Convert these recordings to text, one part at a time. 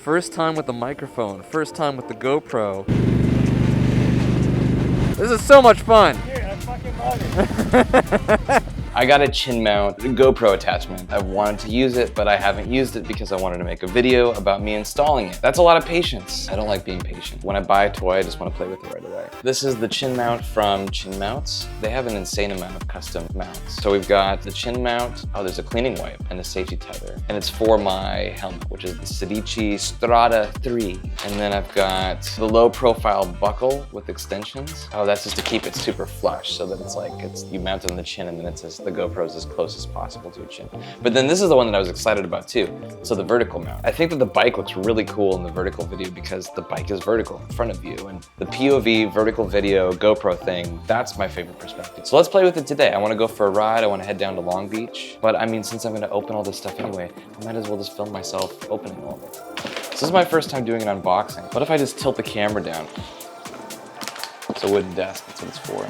First time with the microphone, first time with the GoPro. This is so much fun. Dude, I fucking love it. I got a chin mount GoPro attachment. I've wanted to use it, but I haven't used it because I wanted to make a video about me installing it. That's a lot of patience. I don't like being patient. When I buy a toy, I just want to play with it right away. This is the chin mount from Chin Mounts. They have an insane amount of custom mounts. So we've got the chin mount. Oh, there's a cleaning wipe and a safety tether. And it's for my helmet, which is the Sedici Strada 3. And then I've got the low profile buckle with extensions. Oh, that's just to keep it super flush so that it's like, you mount it on the chin and then it says the GoPro's as close as possible to a chin. But then this is the one that I was excited about too. So the vertical mount. I think that the bike looks really cool in the vertical video because the bike is vertical in front of you, and the POV vertical video GoPro thing, that's my favorite perspective. So let's play with it today. I want to go for a ride. I want to head down to Long Beach. But I mean, since I'm going to open all this stuff anyway, I might as well just film myself opening all of it. This is my first time doing an unboxing. What if I just tilt the camera down? It's a wooden desk, that's what it's for.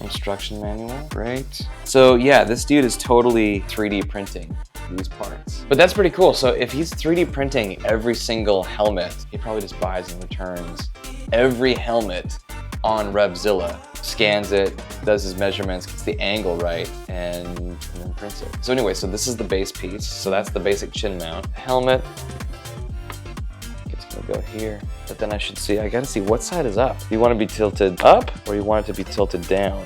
Instruction manual, great. So yeah, this dude is totally 3D printing these parts. But that's pretty cool. So if he's 3D printing every single helmet, he probably just buys and returns every helmet on Revzilla, scans it, does his measurements, gets the angle right, and then prints it. So anyway, so this is the base piece. So that's the basic chin mount. Helmet, it's gonna go here. But then I gotta see what side is up. You want to be tilted up or you want it to be tilted down?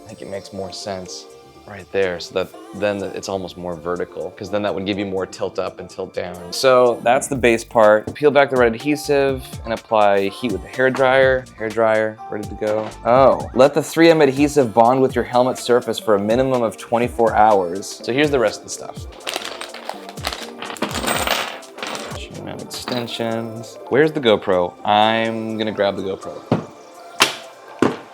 I think it makes more sense right there, so that then it's almost more vertical, because then that would give you more tilt up and tilt down. So that's the base part. Peel back the red adhesive and apply heat with the hairdryer. Hairdryer, ready to go. Oh, let the 3M adhesive bond with your helmet surface for a minimum of 24 hours. So here's the rest of the stuff. Extensions. Where's the GoPro? I'm gonna grab the GoPro.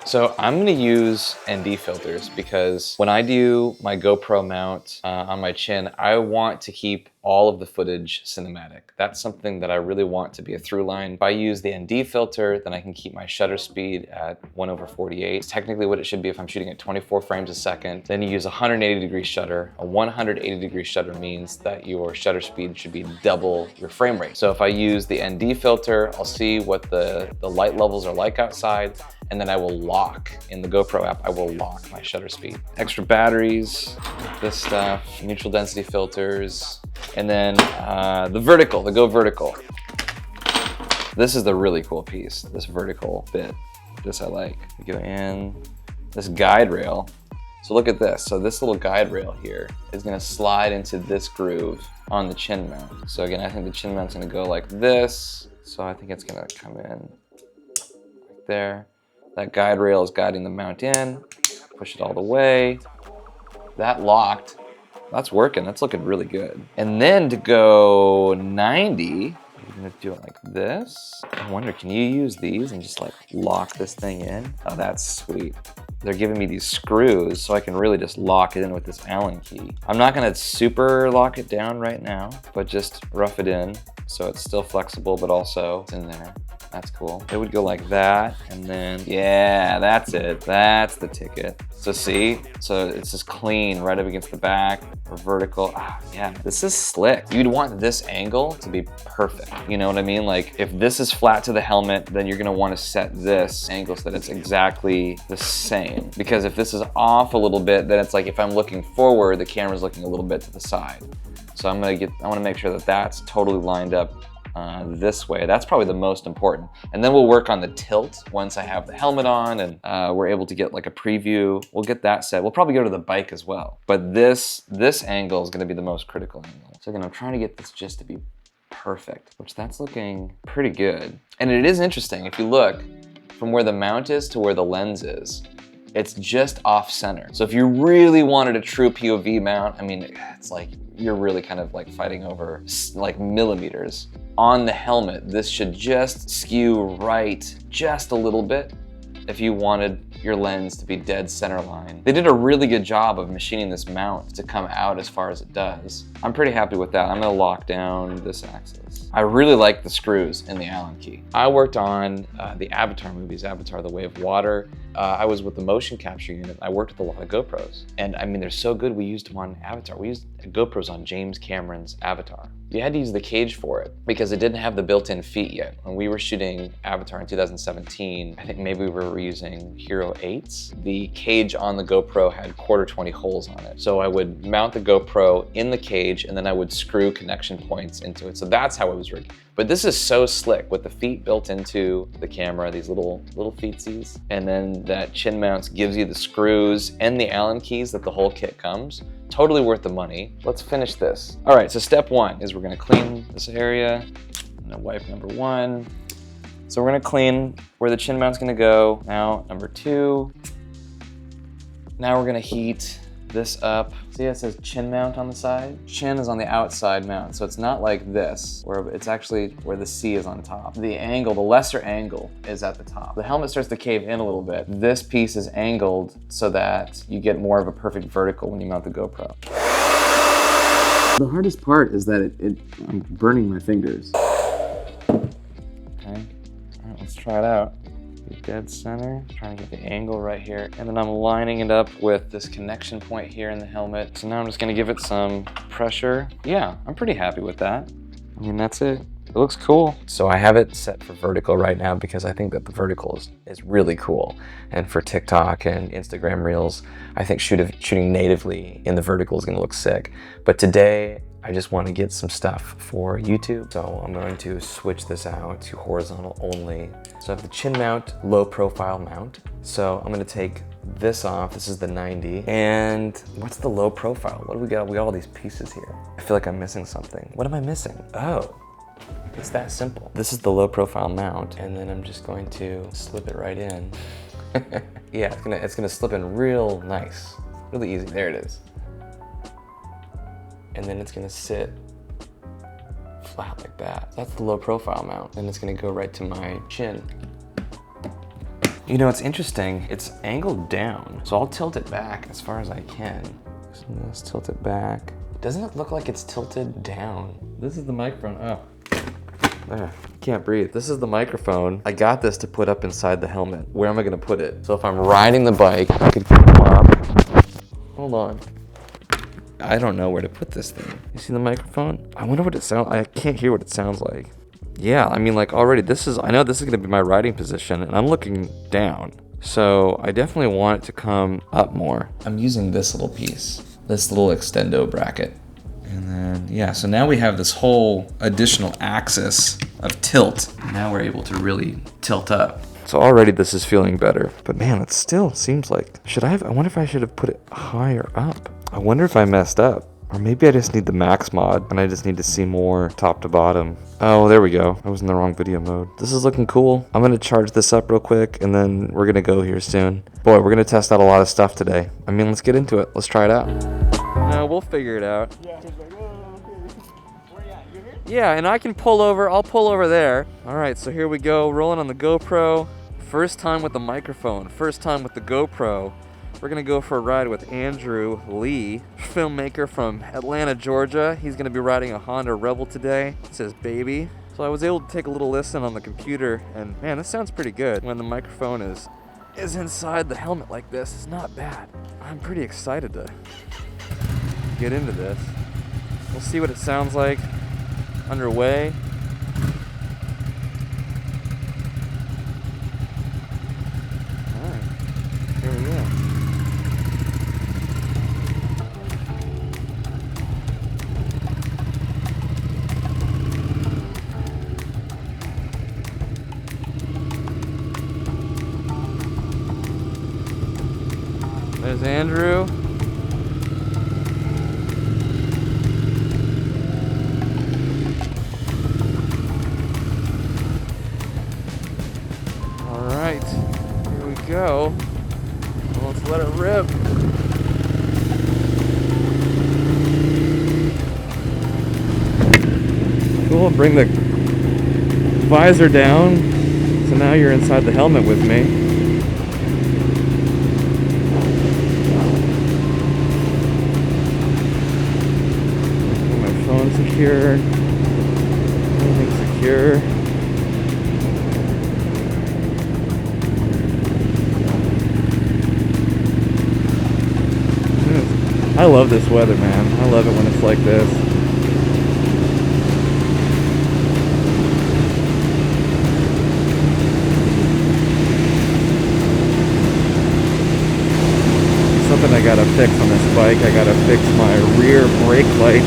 So I'm gonna use ND filters because when I do my GoPro mount on my chin, I want to keep all of the footage cinematic. That's something that I really want to be a through line. If I use the ND filter, then I can keep my shutter speed at 1/48. It's technically what it should be if I'm shooting at 24 frames a second. Then you use a 180-degree shutter. A 180-degree shutter means that your shutter speed should be double your frame rate. So if I use the ND filter, I'll see what the light levels are like outside, and then I will lock, in the GoPro app, I will lock my shutter speed. Extra batteries, this stuff, neutral density filters, and then the Go Vertical. This is the really cool piece, this vertical bit. This I like. You go in, this guide rail. So look at this. So this little guide rail here is gonna slide into this groove on the chin mount. So again, I think the chin mount's gonna go like this. So I think it's gonna come in right there. That guide rail is guiding the mount in. Push it all the way. That locked. That's working, that's looking really good. And then to go 90, you're gonna do it like this. I wonder, can you use these and just like lock this thing in? Oh, that's sweet. They're giving me these screws so I can really just lock it in with this Allen key. I'm not gonna super lock it down right now, but just rough it in so it's still flexible, but also it's in there. That's cool. It would go like that, and then, yeah, that's it. That's the ticket. So see, so it's just clean right up against the back, or vertical. Ah, yeah, this is slick. You'd want this angle to be perfect. You know what I mean? Like if this is flat to the helmet, then you're gonna wanna set this angle so that it's exactly the same. Because if this is off a little bit, then it's like if I'm looking forward, the camera's looking a little bit to the side. So I wanna make sure that that's totally lined up this way. That's probably the most important. And then we'll work on the tilt once I have the helmet on and we're able to get like a preview. We'll get that set. We'll probably go to the bike as well. But this angle is gonna be the most critical angle. So again, I'm trying to get this just to be perfect, which that's looking pretty good. And it is interesting, if you look from where the mount is to where the lens is, it's just off center. So if you really wanted a true POV mount, I mean, it's like, you're really kind of like fighting over like millimeters. On the helmet, this should just skew right just a little bit if you wanted your lens to be dead center line. They did a really good job of machining this mount to come out as far as it does. I'm pretty happy with that. I'm gonna lock down this axis. I really like the screws in the Allen key. I worked on the Avatar movies, Avatar: The Way of Water. I was with the motion capture unit. I worked with a lot of GoPros. And I mean, they're so good, we used them on Avatar. We used GoPros on James Cameron's Avatar. You had to use the cage for it because it didn't have the built-in feet yet. When we were shooting Avatar in 2017, I think maybe we were using Hero 8s. The cage on the GoPro had 1/4-20 holes on it. So I would mount the GoPro in the cage and then I would screw connection points into it. So that's how it was rigged. But this is so slick with the feet built into the camera, these little feetsies. And then that chin mount gives you the screws and the Allen keys that the whole kit comes. Totally worth the money. Let's finish this. All right, so step one is we're gonna clean this area. I'm gonna wipe number one. So we're gonna clean where the chin mount's gonna go. Now, number two. Now we're gonna heat this up. See how it says chin mount on the side? Chin is on the outside mount, so it's not like this, where it's actually where the C is on top. The angle, the lesser angle, is at the top. The helmet starts to cave in a little bit. This piece is angled so that you get more of a perfect vertical when you mount the GoPro. The hardest part is that I'm burning my fingers. Okay, all right, let's try it out. Dead center, trying to get the angle right here. And then I'm lining it up with this connection point here in the helmet. So now I'm just gonna give it some pressure. Yeah, I'm pretty happy with that. I mean, that's it. It looks cool. So I have it set for vertical right now because I think that the vertical is really cool. And for TikTok and Instagram Reels, I think shooting natively in the vertical is gonna look sick. But today, I just want to get some stuff for YouTube. So I'm going to switch this out to horizontal only. So I have the chin mount, low profile mount. So I'm gonna take this off. This is the 90. And what's the low profile? What do we got? We got all these pieces here. I feel like I'm missing something. What am I missing? Oh, it's that simple. This is the low profile mount. And then I'm just going to slip it right in. Yeah, it's gonna slip in real nice, really easy. There it is. And then it's gonna sit flat like that. That's the low profile mount. And it's gonna go right to my chin. You know, it's interesting, it's angled down. So I'll tilt it back as far as I can. So let's tilt it back. Doesn't it look like it's tilted down? This is the microphone, oh. There, can't breathe. This is the microphone. I got this to put up inside the helmet. Where am I gonna put it? So if I'm riding the bike, I could come up. Hold on. I don't know where to put this thing. You see the microphone? I wonder what it sounds, I can't hear what it sounds like. Yeah, I mean, like already I know this is gonna be my riding position and I'm looking down. So I definitely want it to come up more. I'm using this little piece, this little extendo bracket. And then, yeah, so now we have this whole additional axis of tilt. Now we're able to really tilt up. So already this is feeling better, but man, it still seems like, I wonder if I should have put it higher up. I wonder if I messed up. Or maybe I just need the max mod and I just need to see more top to bottom. Oh, there we go. I was in the wrong video mode. This is looking cool. I'm gonna charge this up real quick and then we're gonna go here soon. Boy, we're gonna test out a lot of stuff today. I mean, let's get into it. Let's try it out. No, we'll figure it out. Yeah, he's like, oh, okay. Where you at? You here? Yeah, and I can pull over. I'll pull over there. All right, so here we go, rolling on the GoPro. First time with the microphone, first time with the GoPro. We're gonna go for a ride with Andrew Lee, filmmaker from Atlanta, Georgia. He's gonna be riding a Honda Rebel today. It says baby. So I was able to take a little listen on the computer and man, this sounds pretty good. When the microphone is inside the helmet like this, it's not bad. I'm pretty excited to get into this. We'll see what it sounds like underway. All right, here we go. There's Andrew. All right, here we go. Well, let's let it rip. Cool, bring the visor down. So now you're inside the helmet with me. secure. Everything's secure. I love this weather, man. I love it when it's like this. Something I gotta fix on this bike. I gotta fix my rear brake light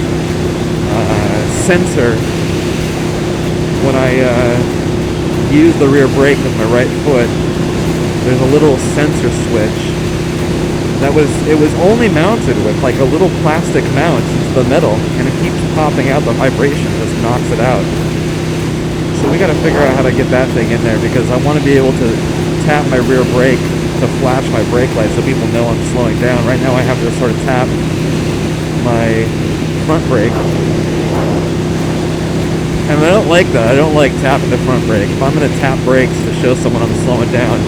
sensor. When I use the rear brake with my right foot, there's a little sensor switch. It was only mounted with like a little plastic mount into the metal, and it keeps popping out. The vibration just knocks it out. So we got to figure out how to get that thing in there, because I want to be able to tap my rear brake to flash my brake light so people know I'm slowing down. Right now I have to sort of tap my front brake, and I don't like that. I don't like tapping the front brake. If I'm going to tap brakes to show someone I'm slowing down,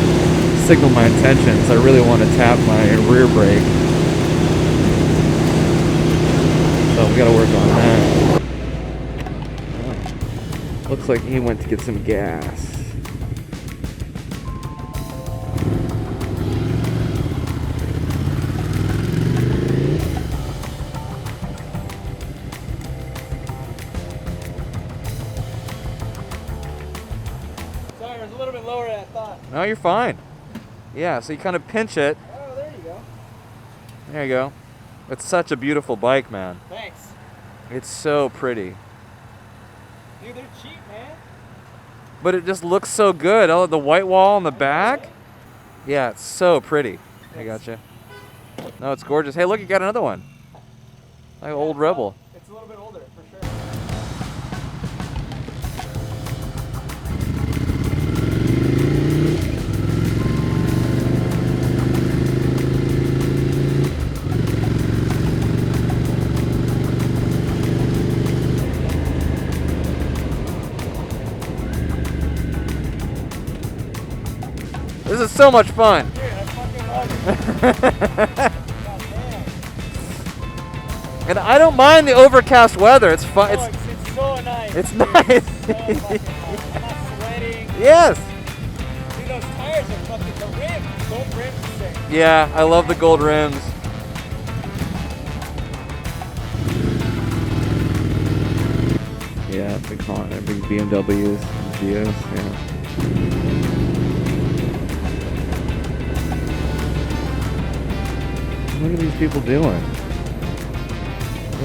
signal my intentions, I really want to tap my rear brake. So we gotta work on that. Looks like he went to get some gas. Sorry, it was a little bit lower than I thought. No, you're fine. Yeah, so you kind of pinch it. Oh, there you go. There you go. It's such a beautiful bike, man. Thanks. It's so pretty. Dude, they're cheap, man. But it just looks so good. Oh, the white wall on the back. Yeah, it's so pretty. I gotcha. No, it's gorgeous. Hey, look, you got another one. Like old Rebel. It's a little bit older, for sure. This is so much fun. Dude, I fucking love it. And I don't mind the overcast weather. It's fun. Oh, it's so nice. It's dude. nice. It's so fucking nice. I'm not sweating. Yes. Dude, those tires are fucking, the rims, gold rims are sick. Yeah, I love the gold rims. Yeah, big Honda, big BMWs, Geos, yeah. What are these people doing?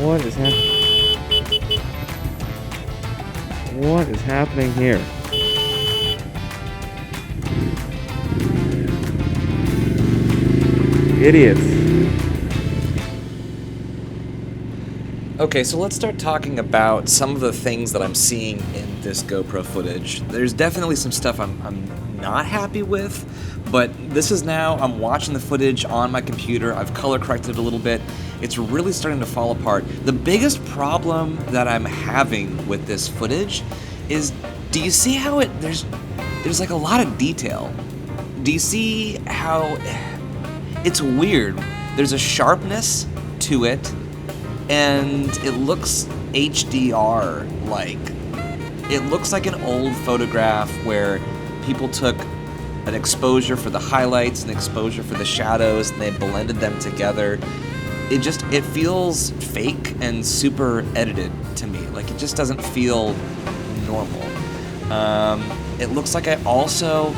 What is happening? What is happening here? Idiots. Okay, so let's start talking about some of the things that I'm seeing in this GoPro footage. There's definitely some stuff I'm not happy with, but this is now, I'm watching the footage on my computer, I've color corrected it a little bit, it's really starting to fall apart. The biggest problem that I'm having with this footage is, do you see how there's like a lot of detail? Do you see how, it's weird. There's a sharpness to it, and it looks HDR-like. It looks like an old photograph where people took an exposure for the highlights and exposure for the shadows, and they blended them together. It feels fake and super edited to me. Like, it just doesn't feel normal. It looks like I also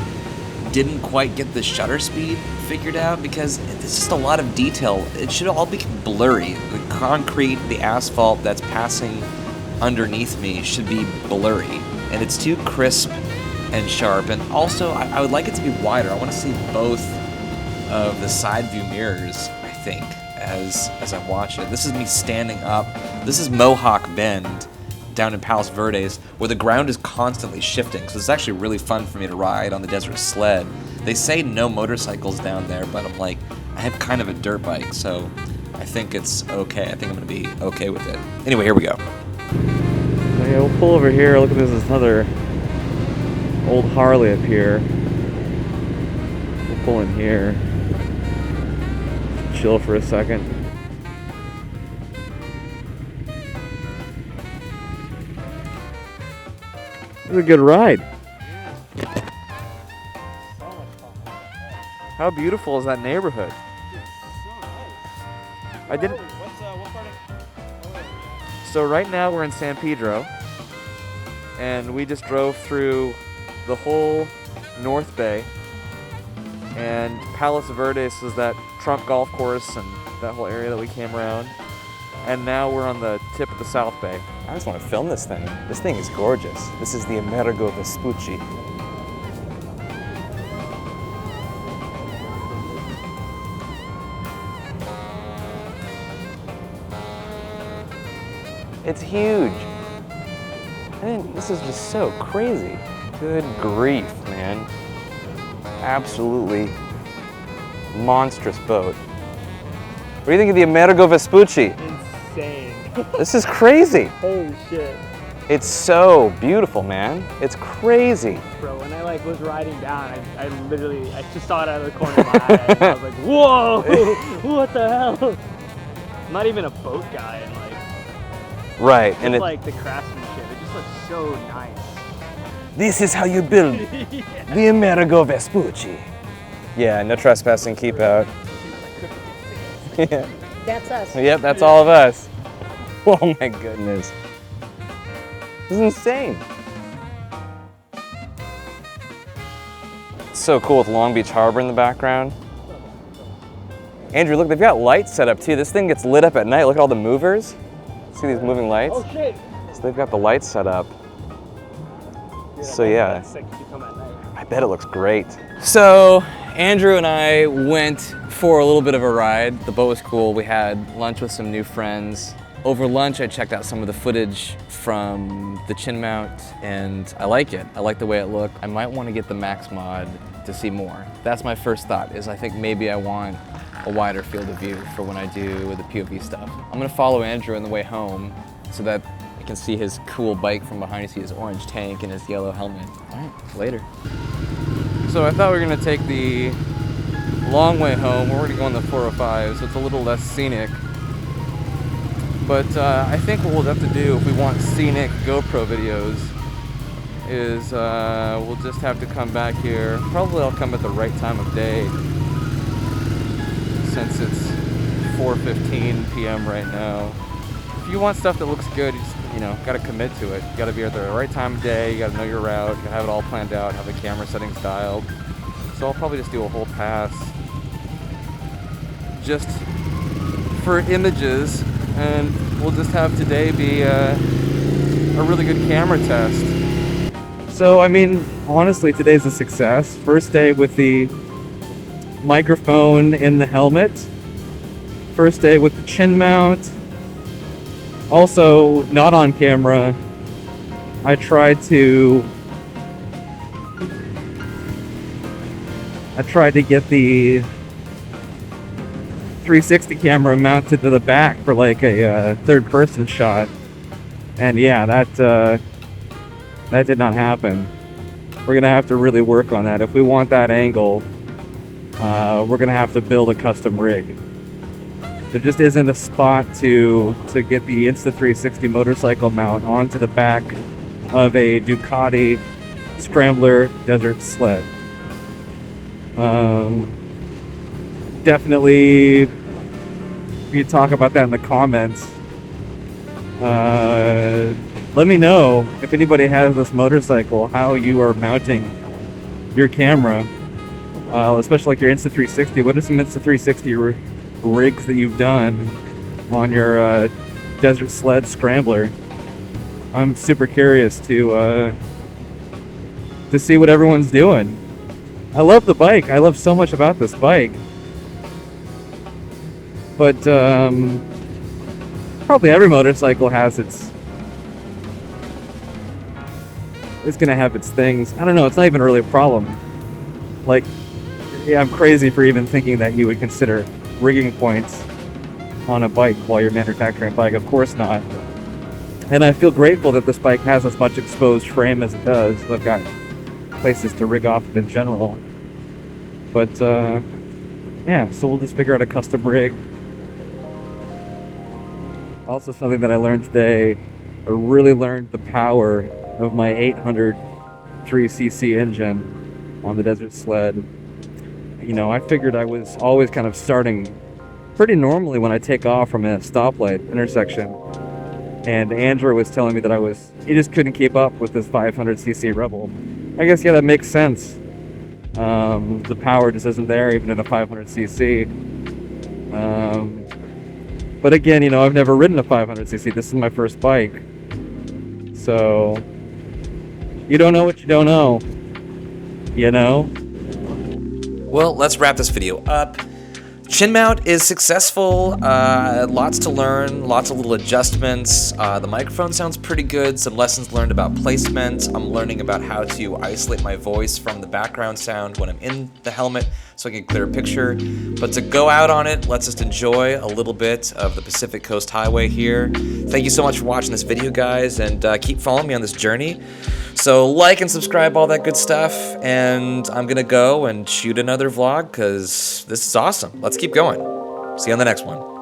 didn't quite get the shutter speed figured out, because it's just a lot of detail. It should all be blurry. The concrete, the asphalt that's passing underneath me should be blurry, and it's too crisp and sharp. And also, I would like it to be wider. I want to see both of the side view mirrors, I think, as I watch it. This is me standing up. This is Mohawk Bend down in Palos Verdes, where the ground is constantly shifting, so it's actually really fun for me to ride on the desert sled. They say no motorcycles down there, but I'm like, I have kind of a dirt bike, so I think it's okay. I think I'm gonna be okay with it. Anyway, here we go. So yeah, we'll pull over here. Look at this, another old Harley up here. We'll pull in here. Chill for a second. It was a good ride. So much fun. How beautiful is that neighborhood? So nice. I didn't. What part of? So right now we're in San Pedro, and we just drove through the whole North Bay, and Palos Verdes is that Trump golf course and that whole area that we came around, and now we're on the tip of the South Bay. I just want to film this thing. This thing is gorgeous. This is the Amerigo Vespucci. It's huge. I mean, this is just so crazy. Good grief, man. Absolutely monstrous boat. What do you think of the Amerigo Vespucci? Insane. This is crazy. Holy shit. It's so beautiful, man. It's crazy. Bro, when I was riding down, I literally, I just saw it out of the corner of my eye. And I was like, whoa, what the hell? I'm not even a boat guy, and Right, and just it, like the craftsmanship, it just looks so nice. this is how you build the Amerigo Vespucci. Yeah, no trespassing, keep out. Yeah. That's us. Yep, that's all of us. Oh my goodness. This is insane. It's so cool with Long Beach Harbor in the background. Andrew, look, they've got lights set up too. This thing gets lit up at night. Look at all the movers. See these moving lights? Oh shit. So they've got the lights set up. So yeah. That's sick if you come at night. I bet it looks great. So Andrew and I went for a little bit of a ride. The boat was cool. We had lunch with some new friends. Over lunch, I checked out some of the footage from the chin mount, and I like it. I like the way it looked. I might want to get the max mod to see more. That's my first thought, is I think maybe I want a wider field of view for when I do the POV stuff. I'm gonna follow Andrew on the way home so that I can see his cool bike from behind. You see his orange tank and his yellow helmet. All right, later. So I thought we were gonna take the long way home. We're gonna go on the 405, so it's a little less scenic. But I think what we'll have to do if we want scenic GoPro videos is we'll just have to come back here. Probably I'll come at the right time of day, since it's 4:15 p.m. right now. If you want stuff that looks good, you just, gotta commit to it. You gotta be at the right time of day, you gotta know your route, you gotta have it all planned out, have the camera settings dialed. So I'll probably just do a whole pass just for images, and we'll just have today be a really good camera test. So, I mean, honestly, today's a success. First day with the microphone in the helmet. First day with the chin mount. Also, not on camera, I tried to get the 360 camera mounted to the back for like a third-person shot, and yeah, that did not happen. We're gonna have to really work on that. If we want that angle, we're gonna have to build a custom rig. There just isn't a spot to get the Insta360 motorcycle mount onto the back of a Ducati Scrambler desert sled. Definitely, we can talk about that in the comments. Let me know if anybody has this motorcycle, how you are mounting your camera, especially like your Insta360. What are some Insta360 rigs that you've done on your desert sled Scrambler? I'm super curious to see what everyone's doing. I love the bike. I love so much about this bike. But probably every motorcycle has it's gonna have its things. I don't know, it's not even really a problem. Like, yeah, I'm crazy for even thinking that you would consider rigging points on a bike while you're manufacturing a bike. Of course not. And I feel grateful that this bike has as much exposed frame as it does. I've got places to rig off of in general. But yeah, so we'll just figure out a custom rig. Also, something that I learned today, I really learned the power of my 800 3cc engine on the desert sled, you know, I figured I was always kind of starting pretty normally when I take off from a stoplight intersection. And Andrew was telling me that he just couldn't keep up with this 500cc Rebel. I guess, yeah, that makes sense. The power just isn't there even in a 500cc. But again, you know, I've never ridden a 500cc. This is my first bike. So, you don't know what you don't know. You know? Well, let's wrap this video up. Chin mount is successful, lots to learn, lots of little adjustments. The microphone sounds pretty good, some lessons learned about placement. I'm learning about how to isolate my voice from the background sound when I'm in the helmet so I can get a clearer picture. But to go out on it, let's just enjoy a little bit of the Pacific Coast Highway here. Thank you so much for watching this video, guys, and keep following me on this journey. So like and subscribe, all that good stuff, and I'm gonna go and shoot another vlog because this is awesome. Let's keep going. See you on the next one.